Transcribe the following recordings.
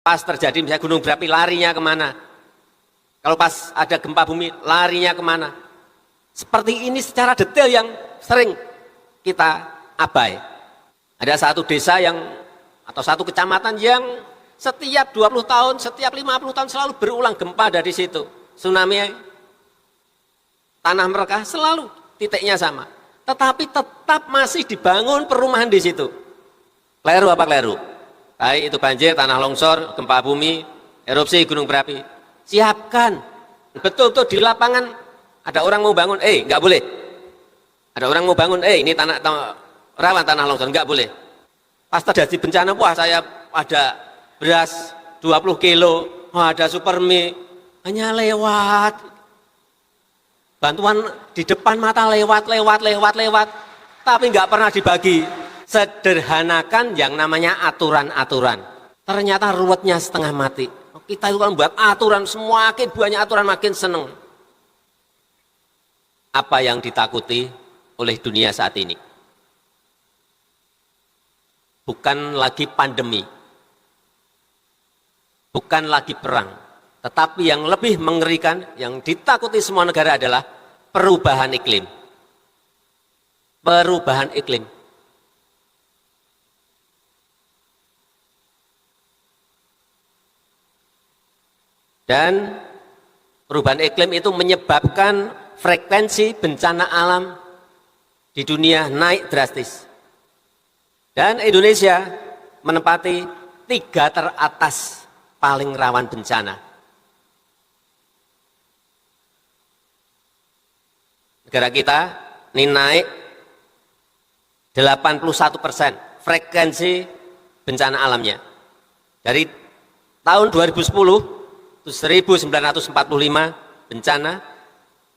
Pas terjadi misalnya gunung berapi, larinya kemana? Kalau pas ada gempa bumi, larinya kemana? Seperti ini secara detail yang sering kita abai. Ada satu desa yang atau satu kecamatan yang setiap 20 tahun, setiap 50 tahun selalu berulang gempa dari situ. Tsunami, tanah mereka selalu titiknya sama. Tetapi tetap masih dibangun perumahan di situ. Keliru apa keliru? Baik itu banjir, tanah longsor, gempa bumi, erupsi gunung berapi. Siapkan. Betul-betul di lapangan ada orang mau bangun, nggak boleh. Ada orang mau bangun, ini tanah rawan tanah longsor, nggak boleh. Pas terjadi bencana, wah saya ada beras 20 kilo, ada supermi, hanya lewat. Bantuan di depan mata lewat, tapi nggak pernah dibagi. Sederhanakan yang namanya aturan-aturan. Ternyata ruwetnya setengah mati. Kita itu kan buat aturan, semakin banyak aturan makin seneng. Apa yang ditakuti oleh dunia saat ini? Bukan lagi pandemi, bukan lagi perang, tetapi yang lebih mengerikan, yang ditakuti semua negara adalah perubahan iklim. Perubahan iklim. Dan perubahan iklim itu menyebabkan frekuensi bencana alam di dunia naik drastis. Dan Indonesia menempati 3 teratas paling rawan bencana. Negara kita ini naik 81% frekuensi bencana alamnya. Dari tahun 2010 itu 1945 bencana,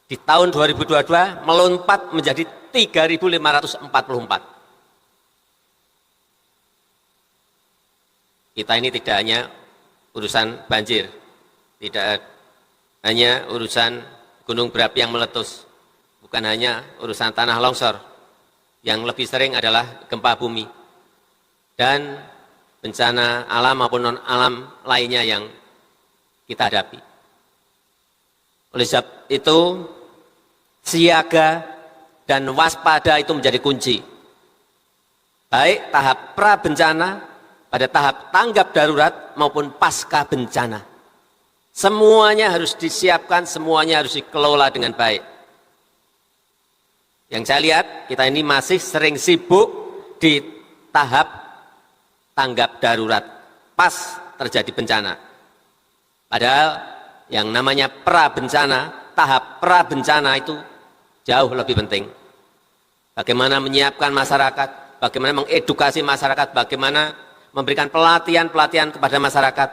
di tahun 2022 melompat menjadi 3.544. Kita ini tidak hanya urusan banjir, tidak hanya urusan gunung berapi yang meletus, bukan hanya urusan tanah longsor, yang lebih sering adalah gempa bumi, dan bencana alam maupun non-alam lainnya yang kita hadapi. Oleh sebab itu, siaga dan waspada itu menjadi kunci. Baik tahap pra bencana, pada tahap tanggap darurat maupun pasca bencana. Semuanya harus disiapkan, semuanya harus dikelola dengan baik. Yang saya lihat, kita ini masih sering sibuk di tahap tanggap darurat pas terjadi bencana. Padahal yang namanya pra bencana, tahap pra bencana itu jauh lebih penting. Bagaimana menyiapkan masyarakat, bagaimana mengedukasi masyarakat, bagaimana memberikan pelatihan-pelatihan kepada masyarakat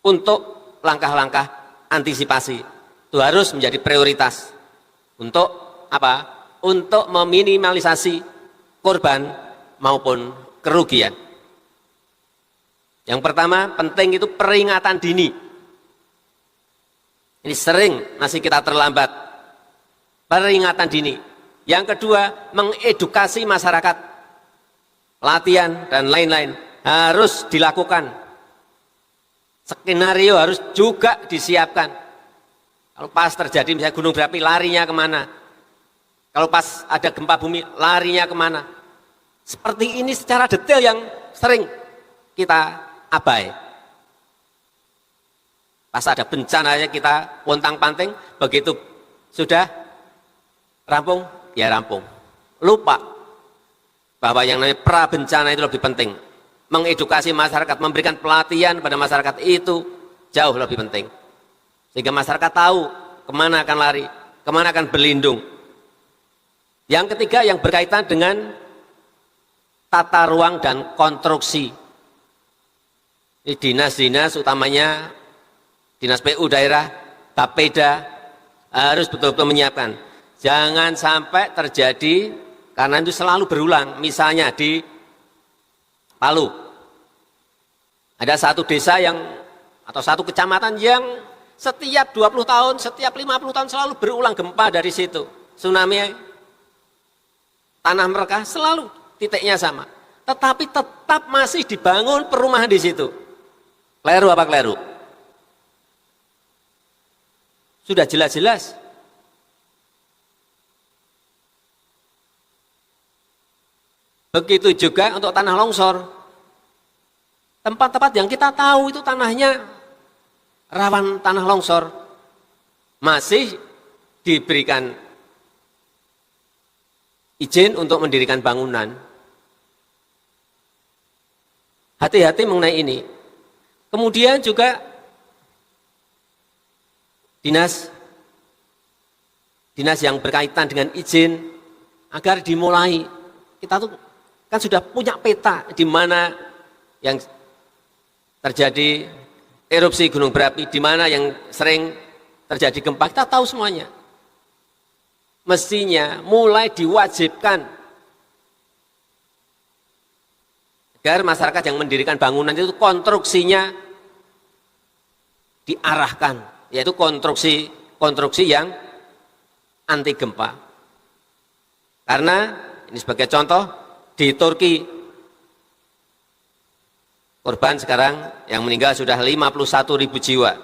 untuk langkah-langkah antisipasi. Itu harus menjadi prioritas. Untuk apa? Untuk meminimalisasi korban maupun kerugian. Yang pertama, penting itu peringatan dini. Ini sering masih kita terlambat. Peringatan dini. Yang kedua, mengedukasi masyarakat. Latihan dan lain-lain harus dilakukan. Skenario harus juga disiapkan. Kalau pas terjadi misalnya gunung berapi, larinya kemana? Kalau pas ada gempa bumi, larinya kemana? Seperti ini secara detail yang sering kita abai. Pas ada bencana kita pontang-panting, begitu sudah rampung, ya rampung. Lupa bahwa yang namanya pra bencana itu lebih penting. Mengedukasi masyarakat, memberikan pelatihan pada masyarakat itu jauh lebih penting. Sehingga masyarakat tahu kemana akan lari, kemana akan berlindung. Yang ketiga yang berkaitan dengan tata ruang dan konstruksi. Ini dinas-dinas utamanya Dinas PU daerah, Bapeda harus betul-betul menyiapkan. Jangan sampai terjadi, karena itu selalu berulang. Misalnya di Palu, ada satu desa yang, atau satu kecamatan yang setiap 20 tahun, setiap 50 tahun selalu berulang gempa dari situ. Tsunami, tanah mereka selalu titiknya sama. Tetapi tetap masih dibangun perumahan di situ. Keliru apa keliru? Sudah jelas-jelas. Begitu juga untuk tanah longsor. Tempat-tempat yang kita tahu itu tanahnya rawan tanah longsor, masih diberikan izin untuk mendirikan bangunan. Hati-hati mengenai ini. Kemudian juga dinas yang berkaitan dengan izin agar dimulai. Kita tuh kan sudah punya peta di mana yang terjadi erupsi gunung berapi, di mana yang sering terjadi gempa, kita tahu semuanya. Mestinya mulai diwajibkan agar masyarakat yang mendirikan bangunan itu konstruksinya diarahkan, yaitu konstruksi yang anti gempa. Karena ini sebagai contoh, di Turki korban sekarang yang meninggal sudah 51.000 jiwa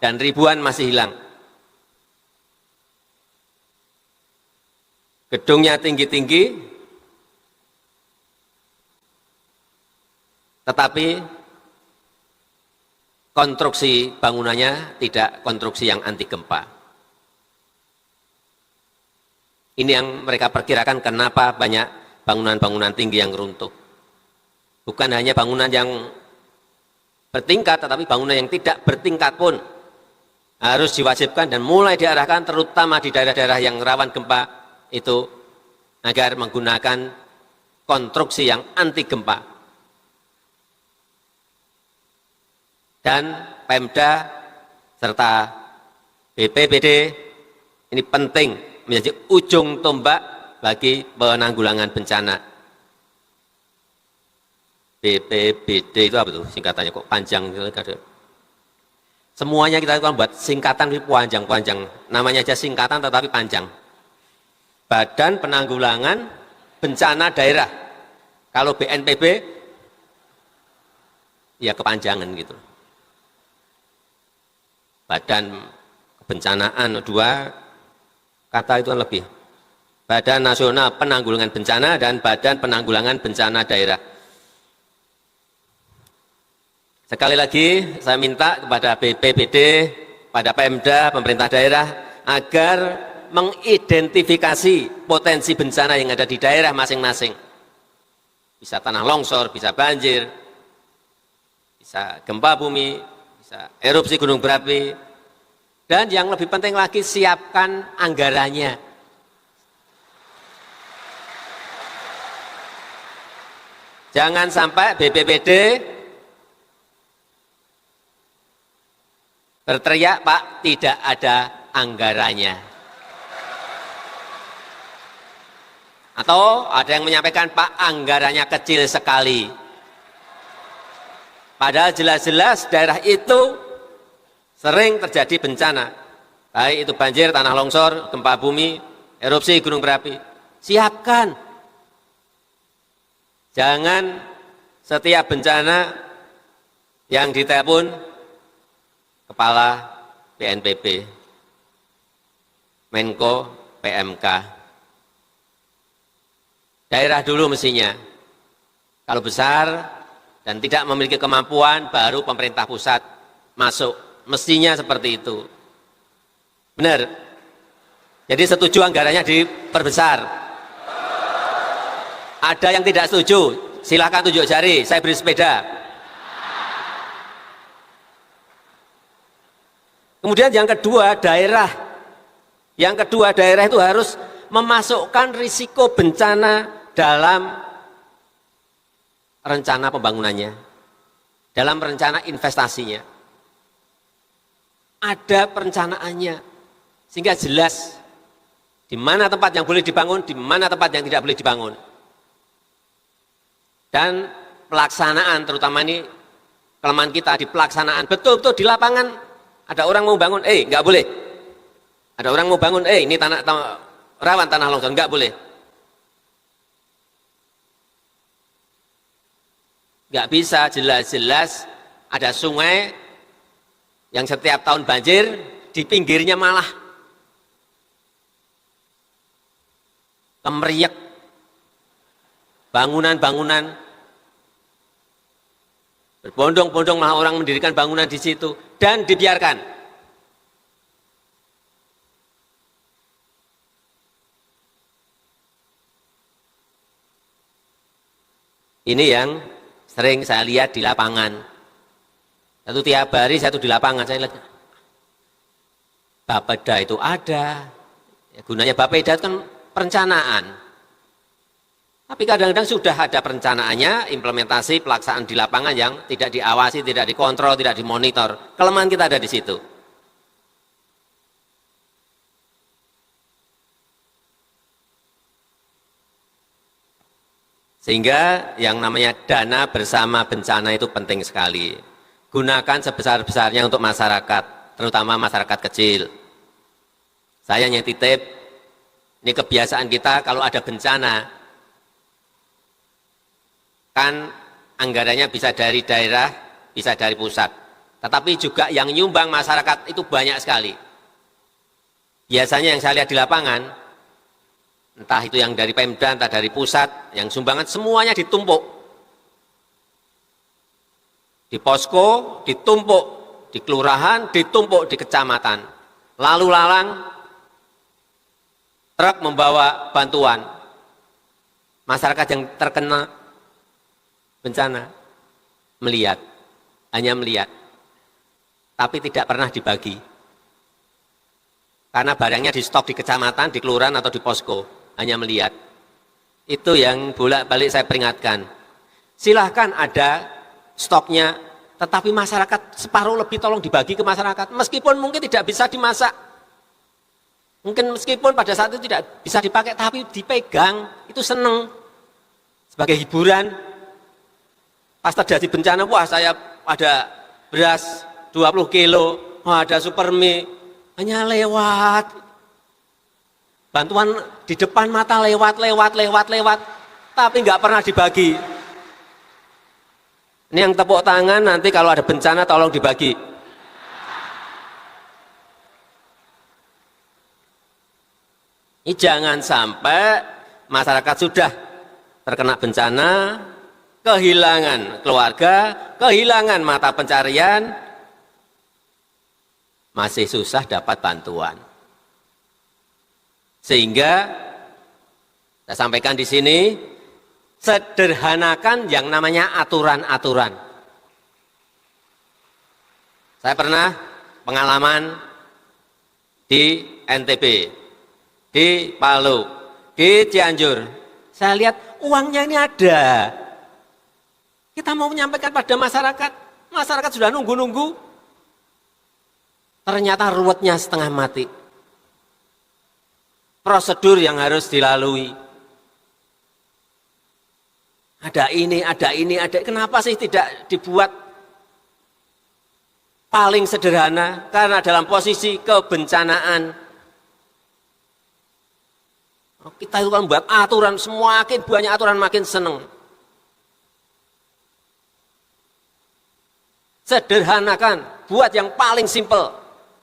dan ribuan masih hilang. Gedungnya tinggi-tinggi, tetapi konstruksi bangunannya tidak konstruksi yang anti gempa. Ini yang mereka perkirakan kenapa banyak bangunan-bangunan tinggi yang runtuh. Bukan hanya bangunan yang bertingkat, tetapi bangunan yang tidak bertingkat pun harus diwajibkan dan mulai diarahkan, terutama di daerah-daerah yang rawan gempa itu, agar menggunakan konstruksi yang anti gempa. Dan Pemda serta BPBD ini penting menjadi ujung tombak bagi penanggulangan bencana. BPBD itu apa tuh singkatannya, kok panjang? Semuanya kita kan buat singkatan panjang-panjang. Namanya aja singkatan tetapi panjang. Badan Penanggulangan Bencana Daerah. Kalau BNPB ya kepanjangan gitu. Badan Kebencanaan, dua kata itu kan lebih. Badan Nasional Penanggulangan Bencana dan Badan Penanggulangan Bencana Daerah. Sekali lagi saya minta kepada BPBD, pada Pemda, pemerintah daerah, agar mengidentifikasi potensi bencana yang ada di daerah masing-masing. Bisa tanah longsor, bisa banjir, bisa gempa bumi, bisa erupsi gunung berapi, dan yang lebih penting lagi siapkan anggarannya. Jangan sampai BPBD berteriak, Pak, tidak ada anggarannya. Atau ada yang menyampaikan, Pak, anggarannya kecil sekali. Padahal jelas-jelas daerah itu sering terjadi bencana. Baik itu banjir, tanah longsor, gempa bumi, erupsi gunung berapi. Siapkan. Jangan setiap bencana yang ditelepon Kepala BNPB, Menko PMK. Daerah dulu mestinya. Kalau besar dan tidak memiliki kemampuan, baru pemerintah pusat masuk. Mestinya seperti itu. Benar? Jadi setuju anggarannya diperbesar. Ada yang tidak setuju, silakan tunjuk jari, saya beri sepeda. Kemudian yang kedua, daerah. Yang kedua, daerah itu harus memasukkan risiko bencana dalam rencana pembangunannya, dalam rencana investasinya. Ada perencanaannya, sehingga jelas di mana tempat yang boleh dibangun, di mana tempat yang tidak boleh dibangun. Dan pelaksanaan, terutama ini kelemahan kita di pelaksanaan, betul-betul di lapangan. Ada orang mau bangun, nggak boleh. Ada orang mau bangun, ini rawan tanah longsor, nggak boleh. Nggak bisa jelas-jelas Ada sungai yang setiap tahun banjir, di pinggirnya malah kemeriak bangunan-bangunan, berbondong-bondong malah orang mendirikan bangunan di situ dan dibiarkan. Ini yang sering saya lihat di lapangan. Satu tiap hari satu di lapangan saya lihat. Bapeda itu ada. Ya, gunanya Bapeda itu kan perencanaan. Tapi kadang-kadang sudah ada perencanaannya, implementasi pelaksanaan di lapangan yang tidak diawasi, tidak dikontrol, tidak dimonitor. Kelemahan kita ada di situ. Sehingga yang namanya dana bersama bencana itu penting sekali. Gunakan sebesar-besarnya untuk masyarakat, terutama masyarakat kecil. Saya hanya titip, ini kebiasaan kita kalau ada bencana, kan anggarannya bisa dari daerah, bisa dari pusat. Tetapi juga yang nyumbang masyarakat itu banyak sekali. Biasanya yang saya lihat di lapangan, entah itu yang dari Pemda, entah dari pusat, yang sumbangan semuanya ditumpuk. Di posko ditumpuk, di kelurahan ditumpuk, di kecamatan. Lalu lalang, truk membawa bantuan. Masyarakat yang terkena bencana melihat, hanya melihat, tapi tidak pernah dibagi. Karena barangnya di stok di kecamatan, di kelurahan atau di posko. Hanya melihat. Itu yang bolak-balik saya peringatkan. Silahkan ada stoknya, tetapi masyarakat separuh lebih tolong dibagi ke masyarakat. Meskipun mungkin tidak bisa dimasak. Mungkin meskipun pada saat itu tidak bisa dipakai, tapi dipegang, itu seneng. Sebagai hiburan. Pas terjadi bencana, wah saya ada beras 20 kilo, wah ada supermie, hanya lewat. Bantuan di depan mata lewat, tapi nggak pernah dibagi. Ini yang tepuk tangan nanti kalau ada bencana tolong dibagi. Ini jangan sampai masyarakat sudah terkena bencana, kehilangan keluarga, kehilangan mata pencarian, masih susah dapat bantuan. Sehingga saya sampaikan di sini, sederhanakan yang namanya aturan-aturan. Saya pernah pengalaman di NTB, di Palu, di Cianjur. Saya lihat uangnya ini ada. Kita mau menyampaikan pada masyarakat, masyarakat sudah nunggu-nunggu. Ternyata ruwetnya setengah mati. Prosedur yang harus dilalui. Ada ini, ada. Kenapa sih tidak dibuat paling sederhana? Karena dalam posisi kebencanaan. Kita itu kan buat aturan, semakin banyak aturan makin seneng. Sederhanakan, buat yang paling simpel.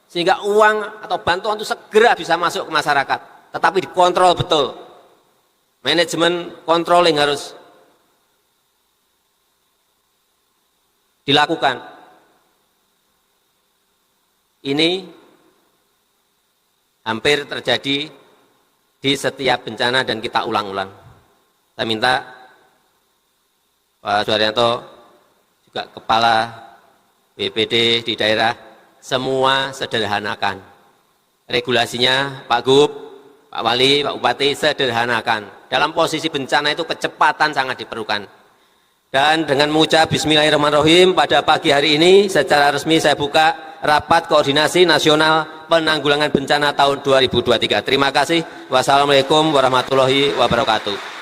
Sehingga uang atau bantuan itu segera bisa masuk ke masyarakat. Tetapi dikontrol betul. Manajemen controlling harus dilakukan. Ini hampir terjadi di setiap bencana dan kita ulang-ulang. Saya minta Pak Suharyanto, juga Kepala BPD di daerah, semua sederhanakan. Regulasinya Pak Gub, Pak Wali, Pak Bupati, sederhanakan. Dalam posisi bencana itu kecepatan sangat diperlukan. Dan dengan mengucap Bismillahirrahmanirrahim, pada pagi hari ini secara resmi saya buka Rapat Koordinasi Nasional Penanggulangan Bencana tahun 2023. Terima kasih. Wassalamualaikum warahmatullahi wabarakatuh.